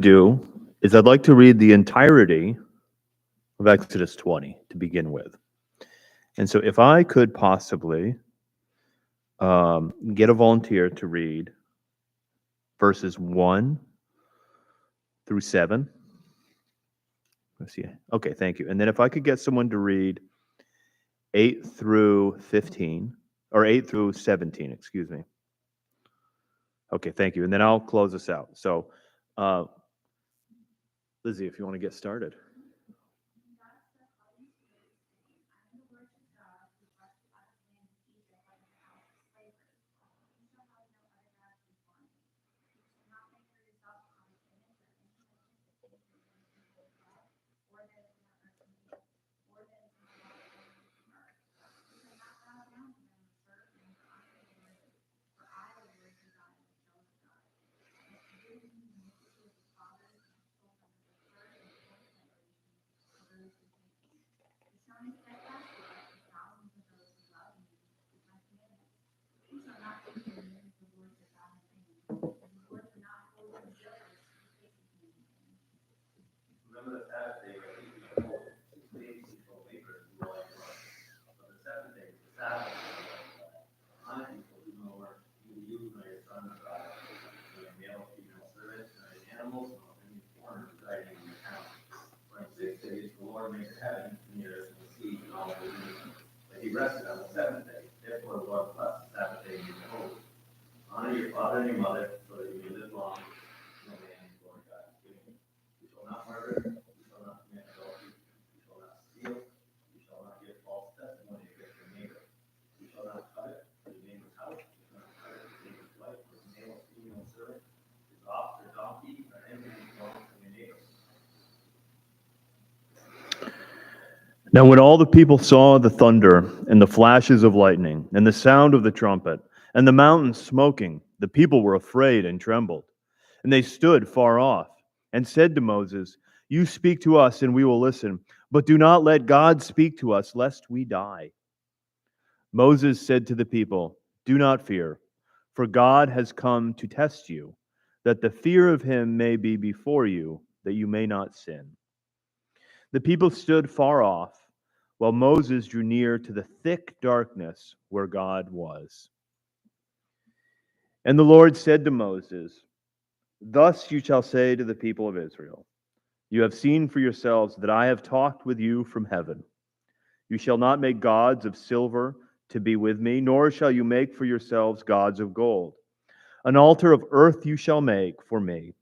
Do is I'd like to read the entirety of Exodus 20 to begin with. And so if I could possibly get a volunteer to read verses 1 through 7. Let's see. Okay, thank you. And then if I could get someone to read 8 through 15, or 8 through 17, excuse me. Okay, thank you. And then I'll close this out. So, uh, Lizzie, if you want to get started. Now, when all the people saw the thunder and the flashes of lightning and the sound of the trumpet and the mountains smoking, the people were afraid and trembled. And they stood far off and said to Moses, "You speak to us and we will listen, but do not let God speak to us, lest we die." Moses said to the people, "Do not fear, for God has come to test you, that the fear of him may be before you, that you may not sin." The people stood far off, while Moses drew near to the thick darkness where God was. And the Lord said to Moses, "Thus you shall say to the people of Israel, you have seen for yourselves that I have talked with you from heaven. You shall not make gods of silver to be with me, nor shall you make for yourselves gods of gold. An altar of earth you shall make for me,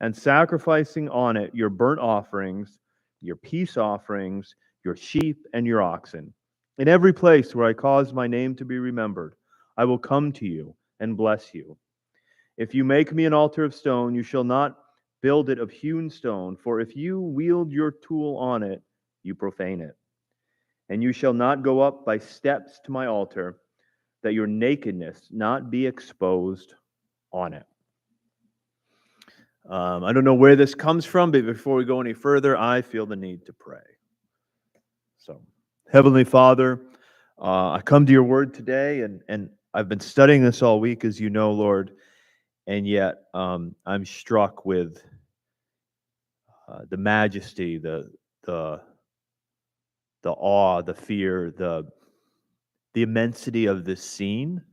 and sacrificing on it your burnt offerings, your peace offerings, your sheep, and your oxen. In every place where I cause my name to be remembered, I will come to you and bless you. If you make me an altar of stone, you shall not build it of hewn stone, for if you wield your tool on it, you profane it. And you shall not go up by steps to my altar, that your nakedness not be exposed on it." I don't know where this comes from, but before we go any further, I feel the need to pray. So, Heavenly Father, I come to your word today, and I've been studying this all week, as you know, Lord, and yet I'm struck with the majesty, the the awe, the fear, the immensity of this scene.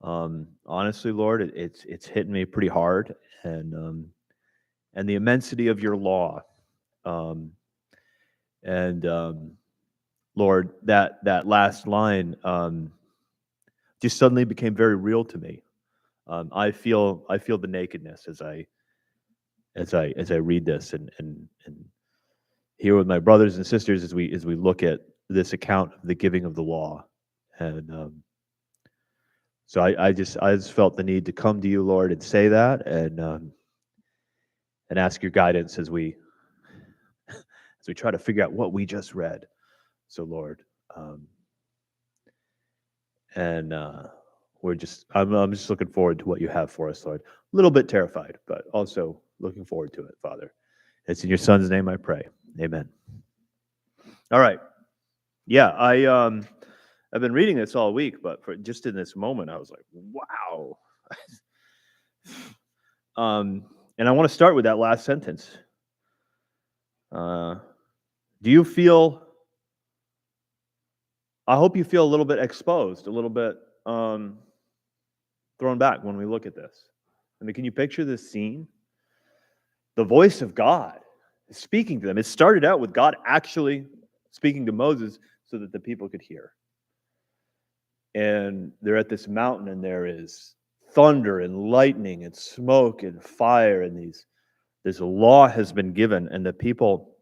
Honestly, Lord, it's hitting me pretty hard, and the immensity of your law, um, and Lord, that last line just suddenly became very real to me. I feel the nakedness as I read this and here with my brothers and sisters as we look at this account of the giving of the law, and so I just felt the need to come to you, Lord, and say that, and ask your guidance as we try to figure out what we just read. So, Lord, um, and I'm just looking forward to what you have for us, Lord. A little bit terrified, but also looking forward to it, Father. It's in your Son's name I pray. Amen. All right. Yeah, I've been reading this all week, but for just in this moment, I was like, wow. And I want to start with that last sentence. Do you feel, I hope you feel a little bit exposed, a little bit thrown back when we look at this. I mean, can you picture this scene? The voice of God is speaking to them. It started out with God actually speaking to Moses so that the people could hear. And they're at this mountain, and there is thunder and lightning and smoke and fire, and this law has been given, and the people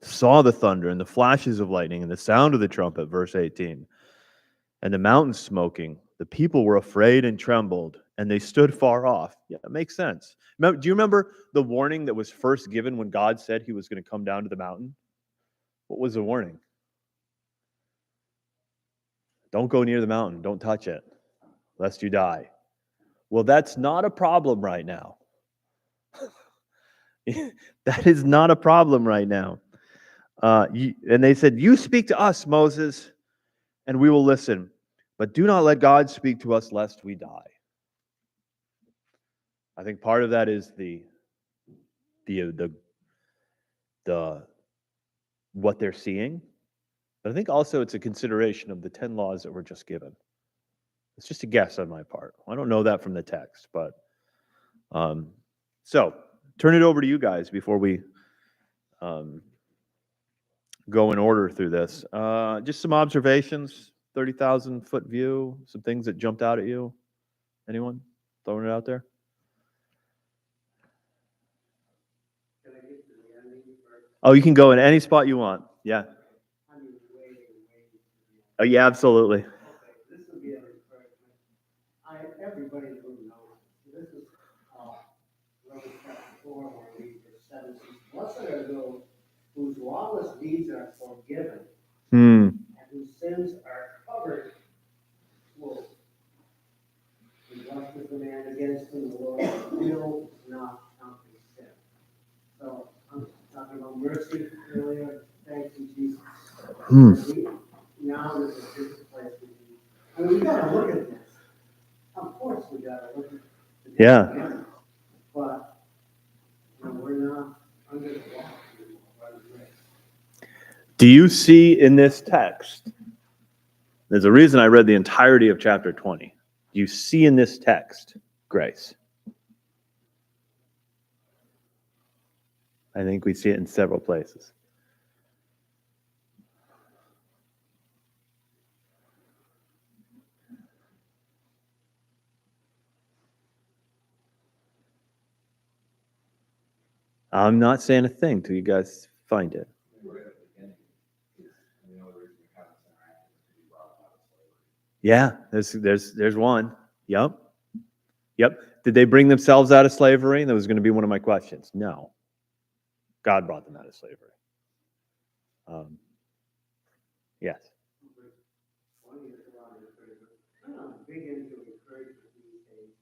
saw the thunder and the flashes of lightning and the sound of the trumpet, verse 18, and the mountain smoking. The people were afraid and trembled, and they stood far off. Yeah, it makes sense. Do you remember the warning that was first given when God said he was going to come down to the mountain? What was the warning? Don't go near the mountain. Don't touch it, lest you die. Well, that's not a problem right now. That is not a problem right now. And they said, you speak to us, Moses, and we will listen. But do not let God speak to us, lest we die. I think part of that is the what they're seeing. But I think also it's a consideration of the 10 laws that were just given. It's just a guess on my part. I don't know that from the text, but so turn it over to you guys before we go in order through this. Just some observations, 30,000-foot view, some things that jumped out at you. Anyone throwing it out there? Oh, you can go in any spot you want. Yeah. Oh, yeah, absolutely. Okay, this will be an encouragement. Everybody who knows this is Romans chapter 4, where we read verse 7. Blessed are those whose lawless deeds are forgiven, and whose sins are covered. Well, blessed is the man against whom the Lord will not count his sin. So I'm talking about mercy earlier. Thank you, Jesus. Now this is his place to be. I mean, we got to look at this. Of course, we got to look at this. Yeah. But we're not under the law by the grace. Do you see in this text? There's a reason I read the entirety of chapter 20. Do you see in this text grace? I think we see it in several places. I'm not saying a thing till you guys find it. Yeah, there's one. Yep. Did they bring themselves out of slavery? That was going to be one of my questions. No. God brought them out of slavery. Yes. I'm big into encouragement these days.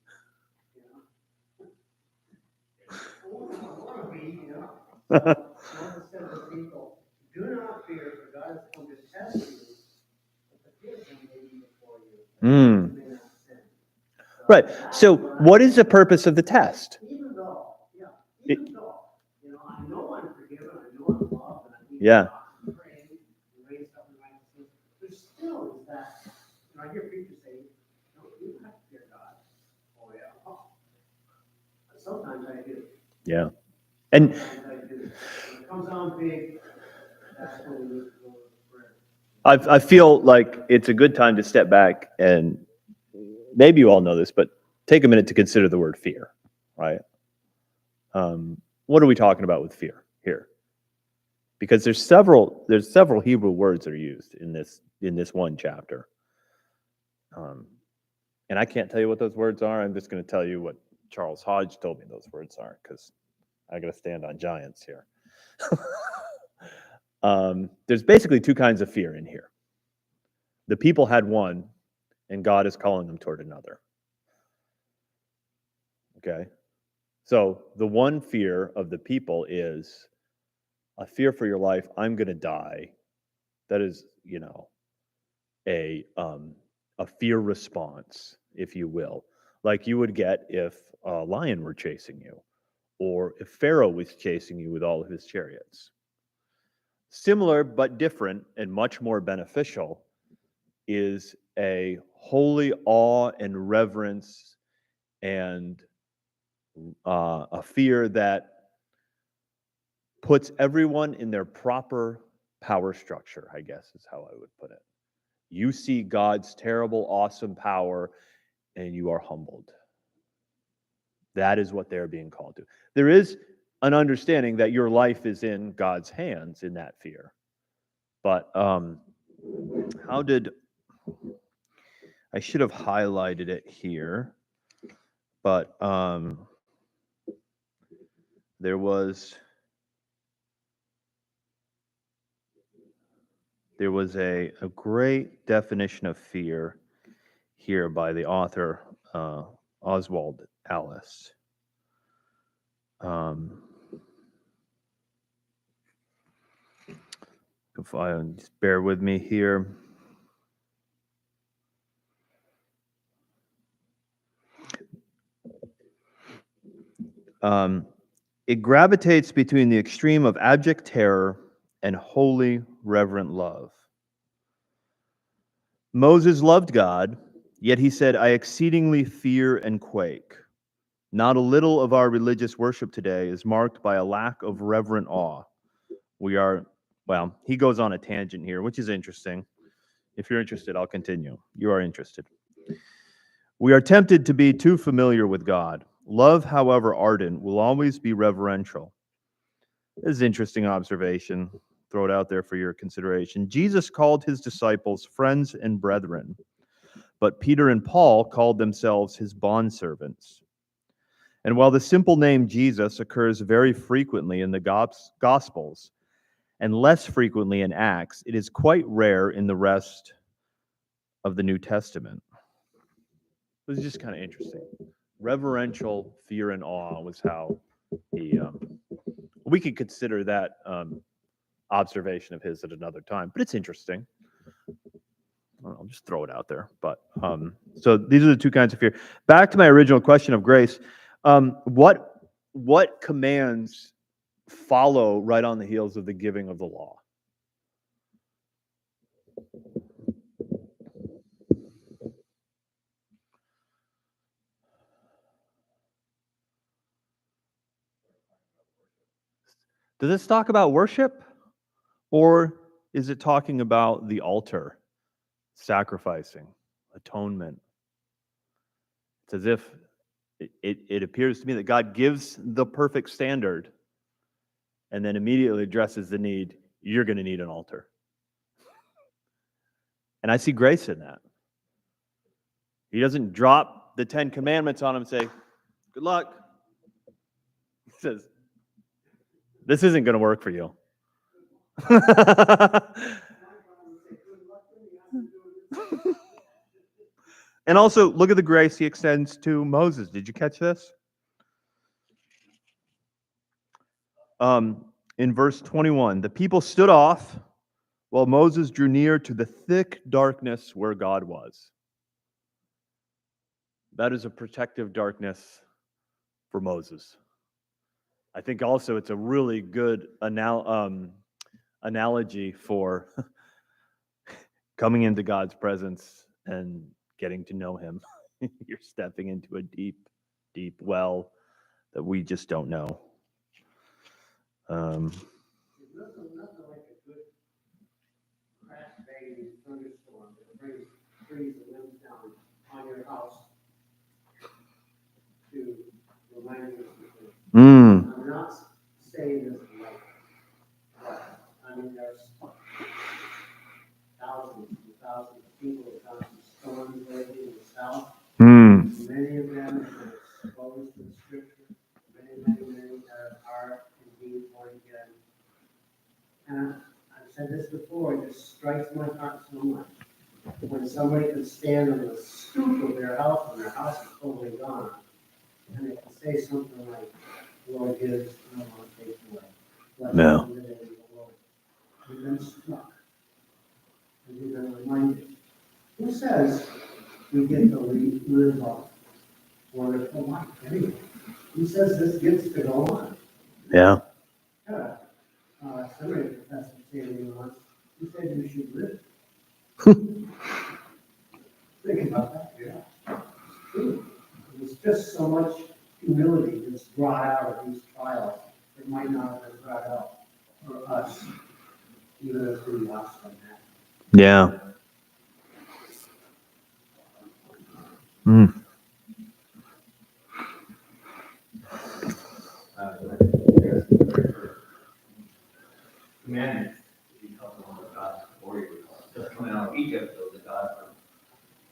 I want to be, Moses said to people, do not fear, for God has come to test you, but the fear may be before you. Right. So what is the purpose of the test? Even though, I know I'm forgiven, I know I'm loved, and I need to pray and raise up in righteousness, there still is that, I hear preachers say, no, you don't have to fear God. Oh, yeah. Sometimes I do. Yeah. And sometimes I do. When it comes on big, that's when we need to go to prayer. I feel like it's a good time to step back, and maybe you all know this, but take a minute to consider the word fear, right? What are we talking about with fear here? Because there's several Hebrew words that are used in this one chapter. And I can't tell you what those words are. I'm just going to tell you what Charles Hodge told me those words are, because I got to stand on giants here. There's basically two kinds of fear in here. The people had one, and God is calling them toward another. Okay? So the one fear of the people is a fear for your life. I'm going to die. That is, a fear response, if you will. like you would get if a lion were chasing you, or if Pharaoh was chasing you with all of his chariots. Similar but different and much more beneficial is a holy awe and reverence and a fear that puts everyone in their proper power structure, I guess is how I would put it. You see God's terrible, awesome power, and you are humbled. That is what they're being called to. There is an understanding that your life is in God's hands in that fear. But how did I should have highlighted it here, but there was a great definition of fear here by the author Oswald Alice. If I just bear with me here. It gravitates between the extreme of abject terror and holy, reverent love. Moses loved God, yet he said, I exceedingly fear and quake. Not a little of our religious worship today is marked by a lack of reverent awe. He goes on a tangent here, which is interesting. If you're interested, I'll continue. You are interested. We are tempted to be too familiar with God. Love, however ardent, will always be reverential. This is an interesting observation. Throw it out there for your consideration. Jesus called his disciples friends and brethren, but Peter and Paul called themselves his bondservants. And while the simple name Jesus occurs very frequently in the Gospels and less frequently in Acts, it is quite rare in the rest of the New Testament. It was just kind of interesting. Reverential fear and awe was how he. We could consider that observation of his at another time, but it's interesting. I'll just throw it out there. But so these are the two kinds of fear. Back to my original question of grace. What commands follow right on the heels of the giving of the law? Does this talk about worship, or is it talking about the altar, sacrificing, atonement? It's as if it appears to me that God gives the perfect standard and then immediately addresses the need. You're going to need an altar. And I see grace in that. He doesn't drop the 10 Commandments on him and say, good luck. He says, this isn't going to work for you. And also, look at the grace he extends to Moses. Did you catch this? In verse 21, the people stood off while Moses drew near to the thick darkness where God was. That is a protective darkness for Moses. I think also it's a really good analogy for coming into God's presence and getting to know him. You're stepping into a deep, deep well that we just don't know. There's nothing like a good crash banging thunderstorm that brings trees and limbs down on your house to remind you of something. I'm not saying this lightly, but I mean there's thousands and thousands of people who have gone through storms lately in the South. Many of them have been exposed to the Scripture. Many are indeed born again. And I've said this before, it just strikes my heart so much. When somebody can stand on the stoop of their house and their house is totally gone, and they can say something like, the Lord gives, and the Lord takes away. Blessed No. be the name of the Lord. You've been struck. And you've been reminded. Who says we get to live off? God. Anyway, he says this gets to go on. Yeah. Somebody professor saying to me once, he said you should live. Think about that, yeah. There's just so much humility that's brought out of these trials that might not have been brought out for us, even as we watch them now. Yeah. Mm. Commandments to become one of God's warriors. Just coming out of Egypt, there was a God for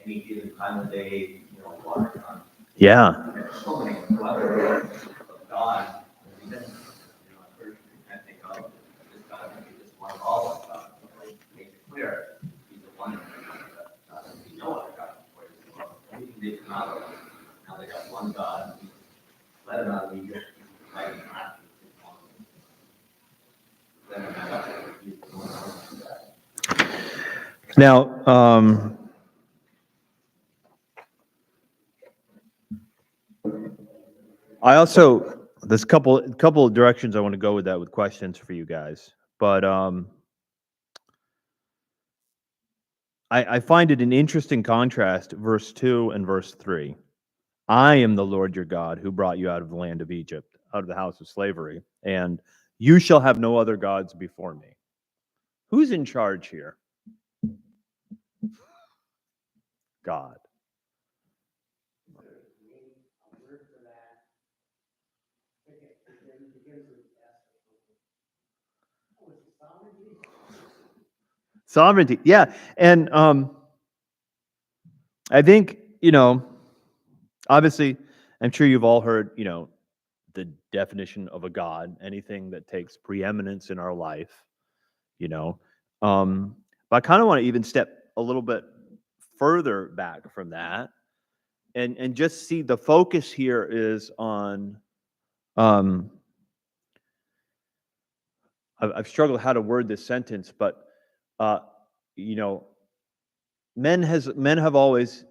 any given time of day, water on. Yeah. There's so many levels of God. And then, at first you can't think of this God, maybe just one of all of God. Like, make it clear, he's the one that there's no other God before you. Anything they come out of, now they got one God, and he let them out of Egypt, he's fighting not. Now, I also there's a couple of directions I want to go with that with questions for you guys, but I find it an interesting contrast, verse 2 and verse 3. I am the Lord your God who brought you out of the land of Egypt, out of the house of slavery, and you shall have no other gods before me. Who's in charge here? God. Sovereignty. Yeah. And I think, obviously, I'm sure you've all heard, the definition of a God, anything that takes preeminence in our life, you know. But I kind of want to even step a little bit further back from that and just see the focus here is on I've struggled how to word this sentence, but you know, men have always,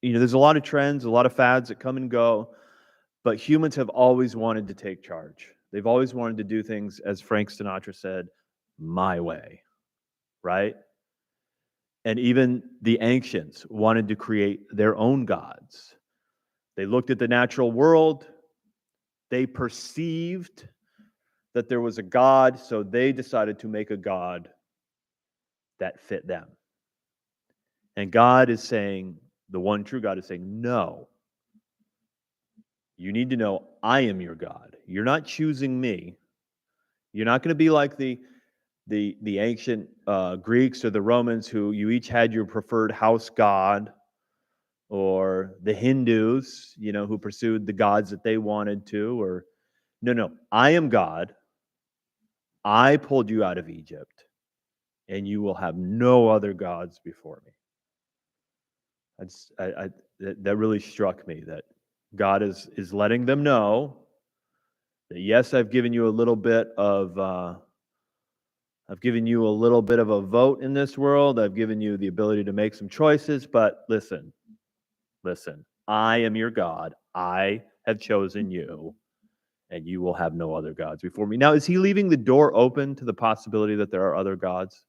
there's a lot of trends, a lot of fads that come and go, but humans have always wanted to take charge. They've always wanted to do things, as Frank Sinatra said, my way, right? And even the ancients wanted to create their own gods. They looked at the natural world, they perceived that there was a God, so they decided to make a God that fit them. And God is saying, the one true God is saying, no. You need to know I am your God. You're not choosing me. You're not going to be like the ancient Greeks or the Romans, who you each had your preferred house god, or the Hindus, who pursued the gods that they wanted to. Or no, I am God. I pulled you out of Egypt, and you will have no other gods before me. That really struck me, that God is letting them know that, yes, I've given you a little bit of a vote in this world. I've given you the ability to make some choices, but listen, I am your God. I have chosen you, and you will have no other gods before me. Now, is he leaving the door open to the possibility that there are other gods?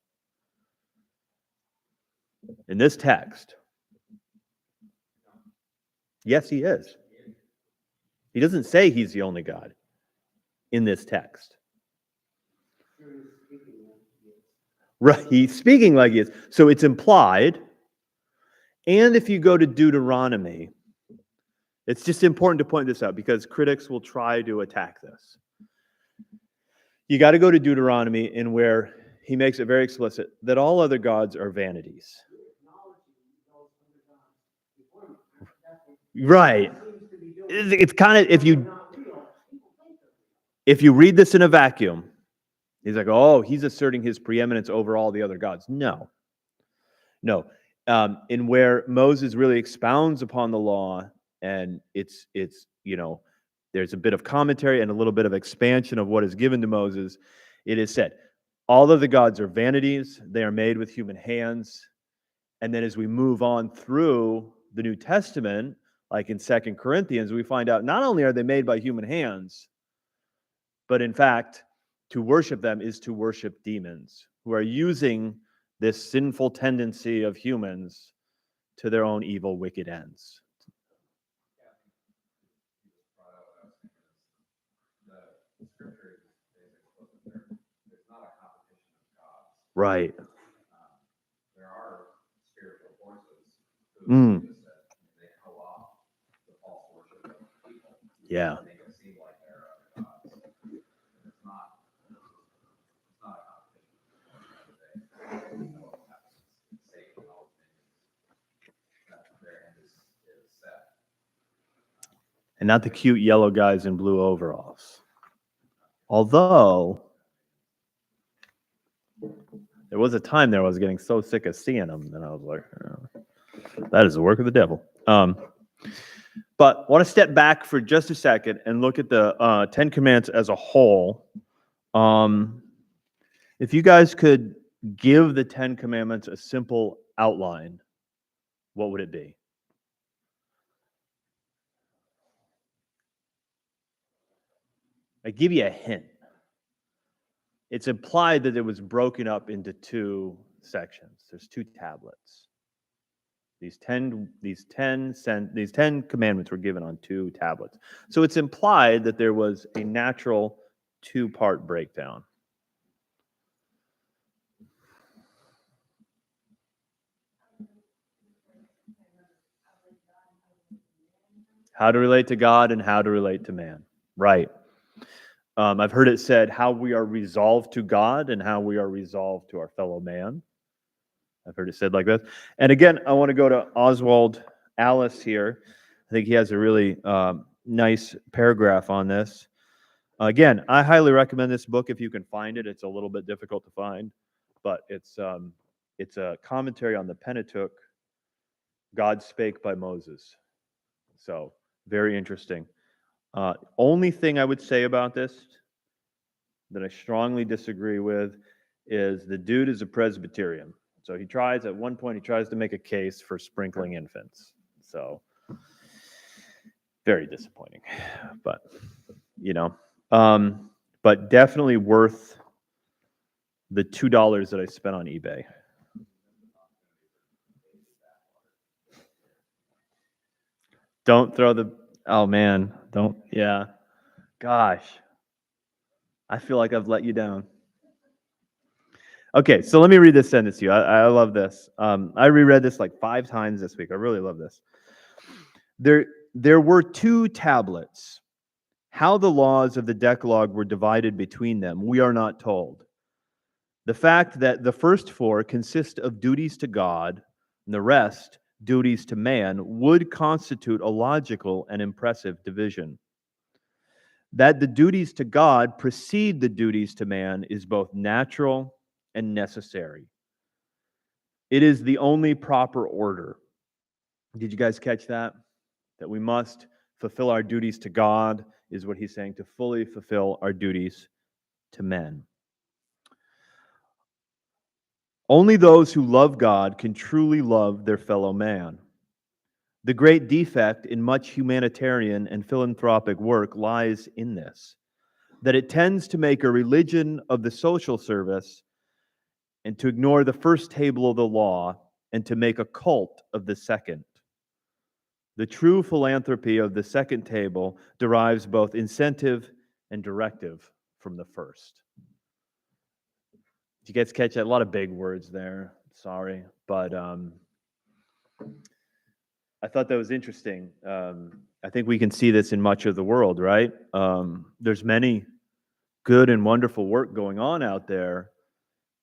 In this text, yes, he is. He doesn't say he's the only God in this text. Right, he's speaking like he is. So it's implied. And if you go to Deuteronomy, it's just important to point this out because critics will try to attack this. You got to go to Deuteronomy, in where he makes it very explicit that all other gods are vanities. Right. It's kind of, if you read this in a vacuum, he's like, oh, he's asserting his preeminence over all the other gods. No. In where Moses really expounds upon the law, and it's there's a bit of commentary and a little bit of expansion of what is given to Moses. It is said, all of the gods are vanities. They are made with human hands. And then as we move on through the New Testament, Like in 2 Corinthians, we find out not only are they made by human hands, but in fact, to worship them is to worship demons who are using this sinful tendency of humans to their own evil, wicked ends. The scripture is explicit. There's not a competition of gods. Right. There are spiritual forces who Mm. use it. They co-opt the false worship of people. Yeah. Make it seem like there are other gods. It's not a competition. Satan and all things that their end is set. And not the cute yellow guys in blue overalls. Although, there was a time there I was getting so sick of seeing them, and I was like, oh, that is the work of the devil. But I want to step back for just a second and look at the 10 Commandments as a whole. If you guys could give the 10 Commandments a simple outline, what would it be? I give you a hint. It's implied that it was broken up into 2 sections. There's 2 tablets. These 10 commandments were given on 2 tablets. So it's implied that there was a natural 2-part breakdown. How to relate to God and how to relate to man. Right. I've heard it said how we are resolved to God and how we are resolved to our fellow man. I've heard it said like this. And again, I want to go to Oswald Alice here. I think he has a really nice paragraph on this. Again, I highly recommend this book if you can find it. It's a little bit difficult to find, but it's a commentary on the Pentateuch. God spake by Moses. So very interesting. Only thing I would say about this that I strongly disagree with is the dude is a Presbyterian. So at one point, he tries to make a case for sprinkling infants. So very disappointing, but but definitely worth the $2 that I spent on eBay. Don't throw the, oh man, don't, yeah. Gosh, I feel like I've let you down. Okay, so let me read this sentence to you. I love this. I reread this like 5 times this week. I really love this. There were 2 tablets. How the laws of the Decalogue were divided between them, we are not told. The fact that the first 4 consist of duties to God and the rest duties to man would constitute a logical and impressive division. That the duties to God precede the duties to man is both natural and necessary. It is the only proper order. Did you guys catch that? That we must fulfill our duties to God is what he's saying, to fully fulfill our duties to men. Only those who love God can truly love their fellow man. The great defect in much humanitarian and philanthropic work lies in this, that it tends to make a religion of the social service and to ignore the first table of the law and to make a cult of the second. The true philanthropy of the second table derives both incentive and directive from the first. Did you guys catch that? A lot of big words there. Sorry, but I thought that was interesting. I think we can see this in much of the world, right? There's many good and wonderful work going on out there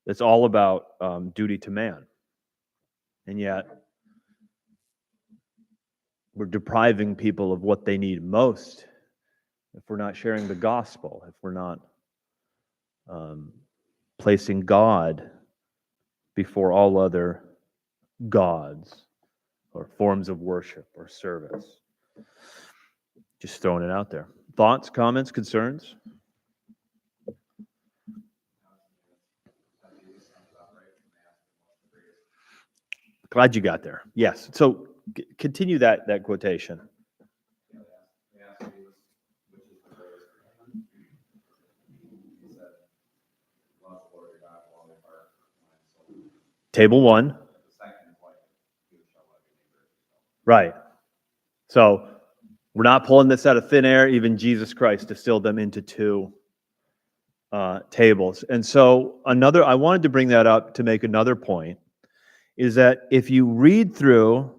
that's all about duty to man. And yet, we're depriving people of what they need most if we're not sharing the gospel, if we're not placing God before all other gods or forms of worship or service. Just throwing it out there. Thoughts, comments, concerns? Glad you got there. Yes. So continue that quotation. Table 1. The second is like, you shall love your neighbor as yourself. Right. So we're not pulling this out of thin air. Even Jesus Christ distilled them into 2 tables. And so I wanted to bring that up to make another point, is that if you read through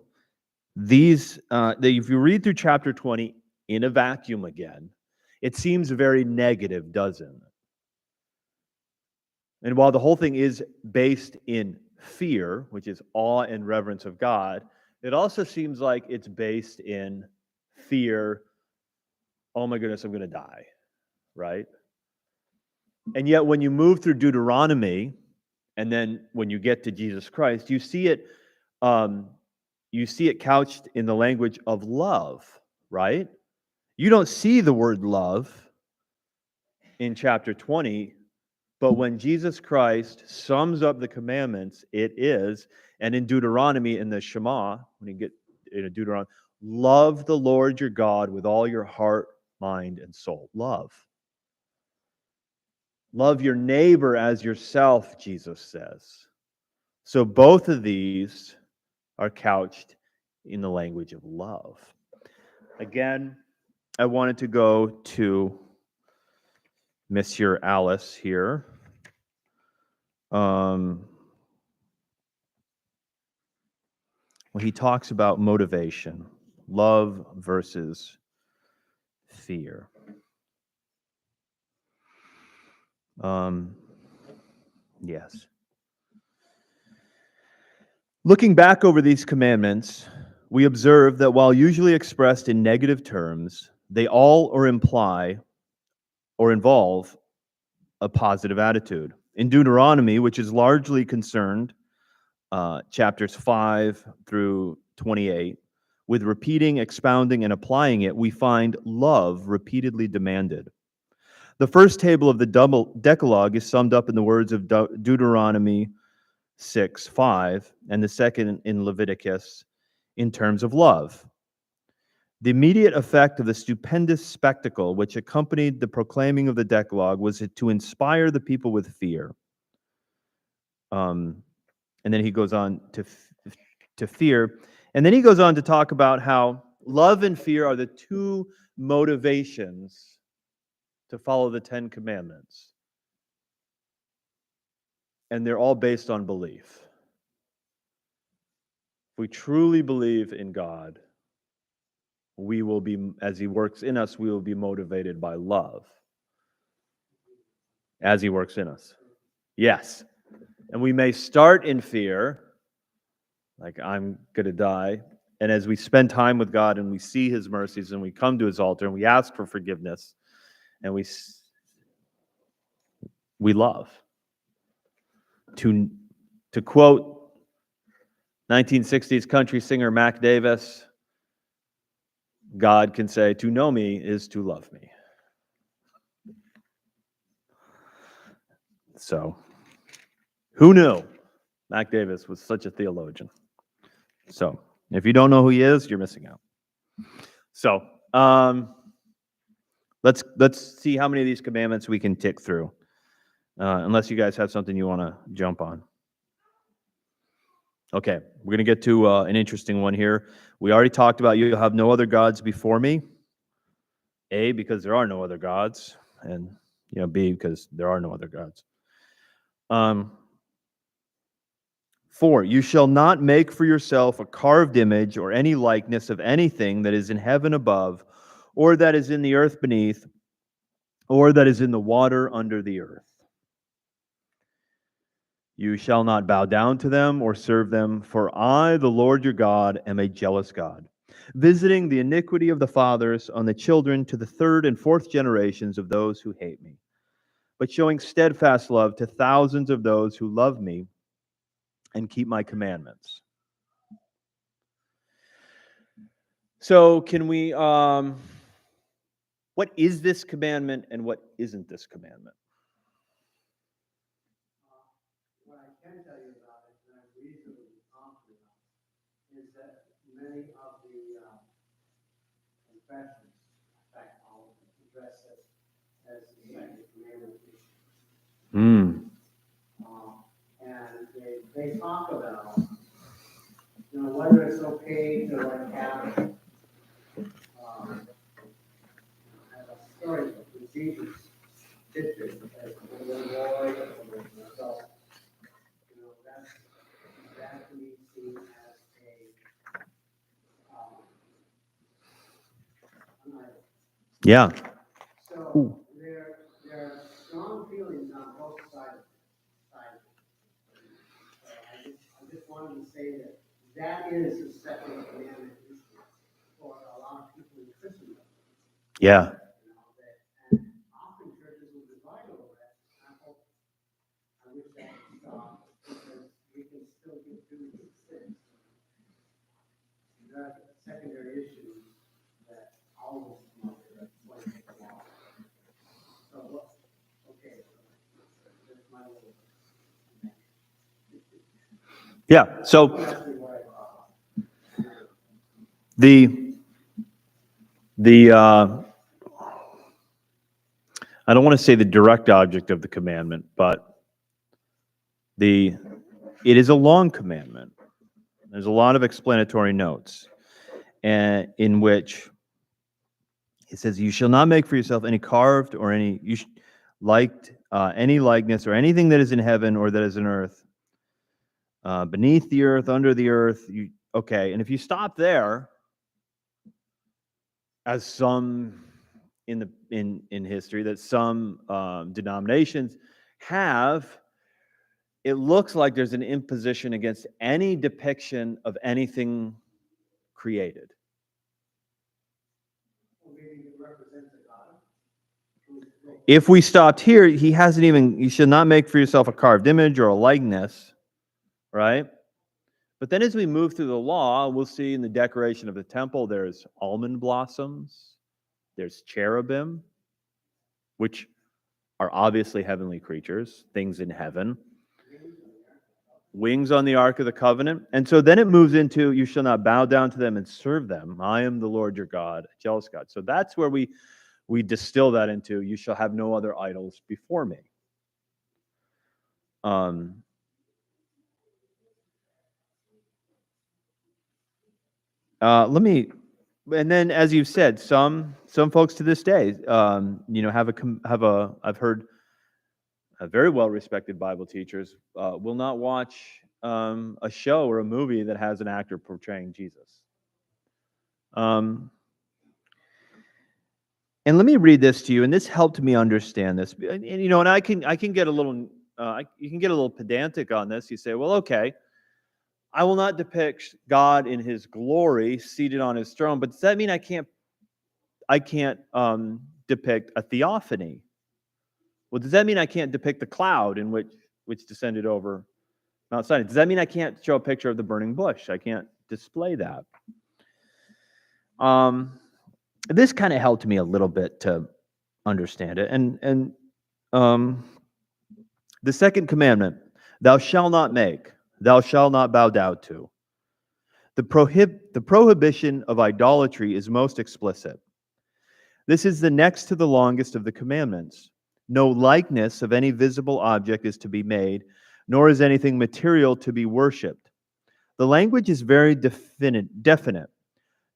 if you read through chapter 20 in a vacuum again, it seems very negative, doesn't it? And while the whole thing is based in fear, which is awe and reverence of God, it also seems like it's based in fear. Oh my goodness, I'm going to die, right? And yet, when you move through Deuteronomy, and then when you get to Jesus Christ, you see it couched in the language of love, right? You don't see the word love in chapter 20, but when Jesus Christ sums up the commandments, it is, and in Deuteronomy, in the Shema, when you get into Deuteronomy, love the Lord your God with all your heart, mind, and soul. Love. Love your neighbor as yourself, Jesus says. So both of these are couched in the language of love. Again, I wanted to go to Monsieur Alice here. When he talks about motivation, love versus fear. Yes. Looking back over these commandments, we observe that while usually expressed in negative terms, they all or imply or involve a positive attitude. In Deuteronomy, which is largely concerned, chapters 5 through 28, with repeating, expounding, and applying it, we find love repeatedly demanded. The first table of the double Decalogue is summed up in the words of Deuteronomy 6:5, and the second in Leviticus in terms of love. The immediate effect of the stupendous spectacle which accompanied the proclaiming of the Decalogue was to inspire the people with fear. And then he goes on to fear. And then he goes on to talk about how love and fear are the 2 motivations to follow the 10 commandments. And they're all based on belief. If we truly believe in God, we will be, as he works in us, we will be motivated by love as he works in us. Yes. And we may start in fear, like I'm going to die. And as we spend time with God and we see his mercies and we come to his altar and we ask for forgiveness and we love. To quote 1960s country singer Mac Davis, God can say, to know me is to love me. So, who knew Mac Davis was such a theologian? So, if you don't know who he is, you're missing out. So, let's see how many of these commandments we can tick through. Unless you guys have something you want to jump on. Okay, we're going to get to an interesting one here. We already talked about you have no other gods before me. A, because there are no other gods, and B, because there are no other gods. 4, you shall not make for yourself a carved image or any likeness of anything that is in heaven above, or that is in the earth beneath, or that is in the water under the earth. You shall not bow down to them or serve them, for I, the Lord your God, am a jealous God, visiting the iniquity of the fathers on the children to the 3rd and 4th generations of those who hate me, but showing steadfast love to thousands of those who love me and keep my commandments. So can we, what is this commandment and what isn't this commandment? What I can tell you about it, and I'm reasonably confident of, is that many of the confessions, in fact, all of them, address this as the second commandment issue. Hmm. And they they talk about, whether it's okay to like have, have a story with Jesus did this as a little boy or an adult. That can be seen as an idol. Yeah. So there are strong feelings on both sides. So I just wanted to say that is the second commandment for a lot of people in Christendom. Yeah. And often churches will divide over that. I wish that would stop because we can still get through these things. There are secondary issues that always come up that point the law. So okay, that's my little. Yeah. So That's what I thought. the I don't want to say the direct object of the commandment, but it is a long commandment. There's a lot of explanatory notes, and in which it says, "You shall not make for yourself any carved or any any likeness or anything that is in heaven or that is in earth, beneath the earth, under the earth." Okay, and if you stop there, as some in history that some denominations have, it looks like there's an imposition against any depiction of anything created. Maybe it represents a God. If we stopped here, he hasn't even, you should not make for yourself a carved image or a likeness, right? But then as we move through the law, we'll see in the decoration of the temple, there's almond blossoms, there's cherubim, which are obviously heavenly creatures, things in heaven. Wings on the Ark of the Covenant. And so then it moves into, you shall not bow down to them and serve them. I am the Lord your God, a jealous God. So that's where we distill that into, you shall have no other idols before me. And then as you've said, some folks to this day, I've heard very well respected Bible teachers will not watch a show or a movie that has an actor portraying Jesus. And let me read this to you, and this helped me understand this. And I can get a little, you can get a little pedantic on this. You say, well, okay, I will not depict God in His glory, seated on His throne, but does that mean I can't depict a theophany? Well, does that mean I can't depict the cloud in which descended over Mount Sinai? Does that mean I can't show a picture of the burning bush? I can't display that. This kind of helped me a little bit to understand it. And the second commandment, thou shalt not make, thou shalt not bow down to. The prohibition of idolatry is most explicit. This is the next to the longest of the commandments. No likeness of any visible object is to be made, nor is anything material to be worshipped. The language is very definite.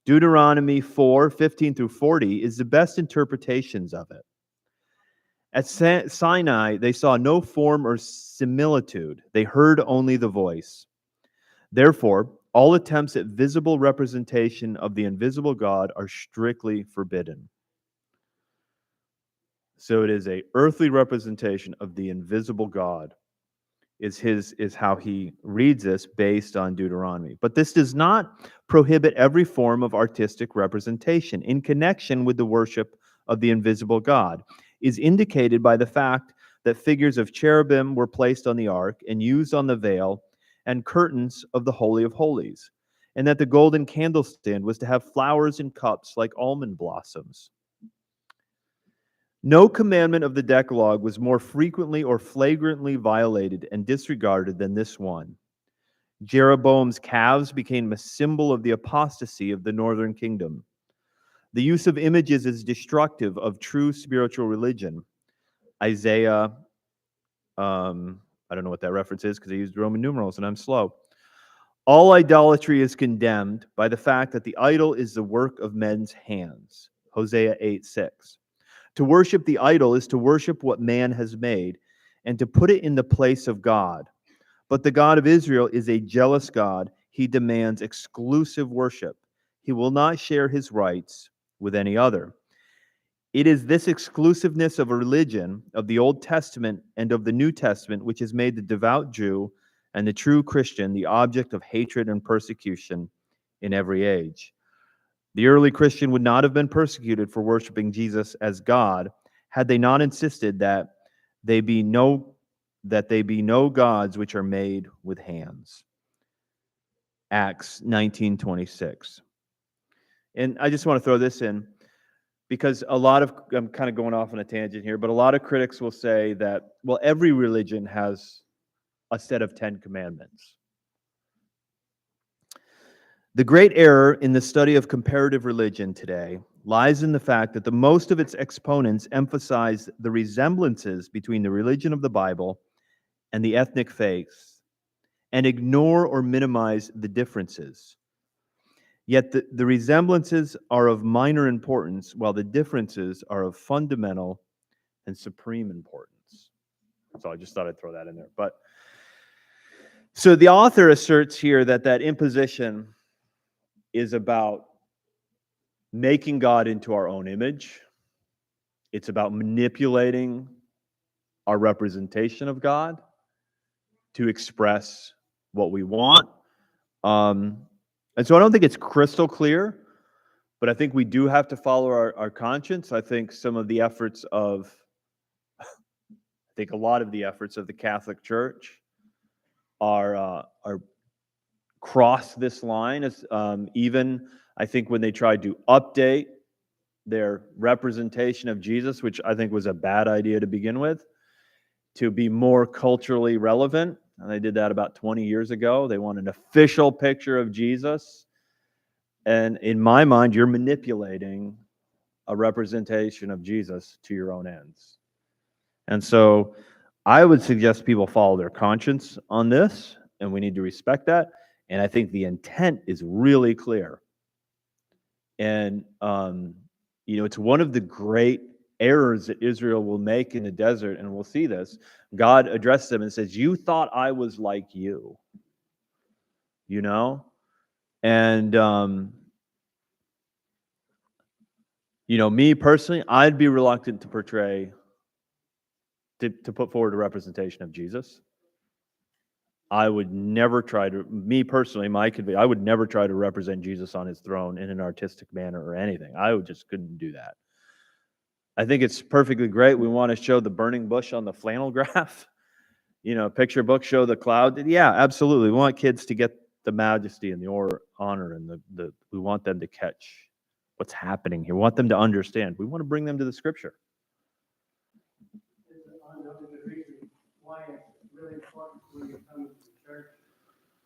Deuteronomy 4:15 through 40 is the best interpretations of it. At Sinai, they saw no form or similitude. They heard only the voice. Therefore, all attempts at visible representation of the invisible God are strictly forbidden. So it is a earthly representation of the invisible God is how he reads this based on Deuteronomy. But this does not prohibit every form of artistic representation in connection with the worship of the invisible God, is indicated by the fact that figures of cherubim were placed on the ark and used on the veil and curtains of the Holy of Holies, and that the golden candlestand was to have flowers and cups like almond blossoms. No commandment of the Decalogue was more frequently or flagrantly violated and disregarded than this one. Jeroboam's calves became a symbol of the apostasy of the northern kingdom. The use of images is destructive of true spiritual religion. Isaiah I don't know what that reference is because I used Roman numerals and I'm slow. All idolatry is condemned by the fact that the idol is the work of men's hands. Hosea 8:6. To worship the idol is to worship what man has made and to put it in the place of God. But the God of Israel is a jealous God. He demands exclusive worship. He will not share his rights with any other. It is this exclusiveness of a religion, of the Old Testament and of the New Testament, which has made the devout Jew and the true Christian the object of hatred and persecution in every age. The early Christian would not have been persecuted for worshiping Jesus as God had they not insisted that they be no gods which are made with hands. Acts 19:26. And I just want to throw this in because I'm kind of going off on a tangent here, but a lot of critics will say that, well, every religion has a set of 10 commandments. The great error in the study of comparative religion today lies in the fact that the most of its exponents emphasize the resemblances between the religion of the Bible and the ethnic faiths and ignore or minimize the differences. Yet the resemblances are of minor importance, while the differences are of fundamental and supreme importance. So I just thought I'd throw that in there. But so the author asserts here that imposition is about making God into our own image. It's about manipulating our representation of God to express what we want. And so I don't think it's crystal clear, but I think we do have to follow our conscience. I think some of the efforts of, a lot of the efforts of the Catholic Church are cross this line. As even I think when they tried to update their representation of Jesus, which I think was a bad idea to begin with, to be more culturally relevant. And they did that about 20 years ago. They want an official picture of Jesus. And in my mind, you're manipulating a representation of Jesus to your own ends. And so I would suggest people follow their conscience on this, and we need to respect that. And I think the intent is really clear. And, it's one of the great errors that Israel will make in the desert, and we'll see this. God addresses them and says, you thought I was like you, And, me personally, I'd be reluctant to put forward a representation of Jesus. I would never try to, me personally, I would never try to represent Jesus on his throne in an artistic manner or anything. I just couldn't do that. I think it's perfectly great. We want to show the burning bush on the flannel graph. Picture book, show the cloud. Yeah, absolutely. We want kids to get the majesty and the honor and we want them to catch what's happening here. We want them to understand. We want to bring them to the scripture. Another good reason why it's really important when you come to church,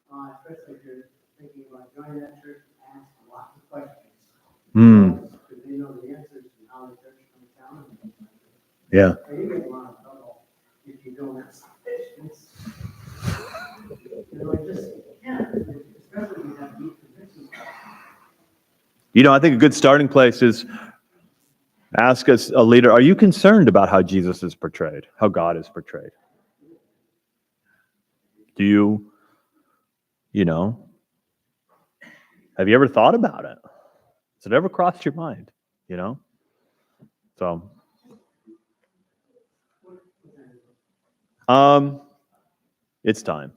especially if you're thinking about joining that church, ask lots of questions. Because they know the answers and how the church comes down. Yeah. And you get a lot of trouble if you don't ask questions. It just can't, especially when you have deep convictions. I think a good starting place is ask us, a leader, are you concerned about how Jesus is portrayed, how God is portrayed? Do you, have you ever thought about it? Has it ever crossed your mind, So, it's time.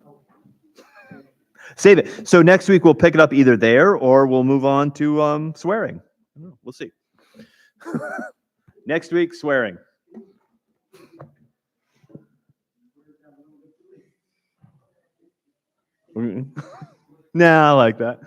Save it. So next week we'll pick it up either there or we'll move on to swearing. We'll see. Next week, swearing. Nah, I like that.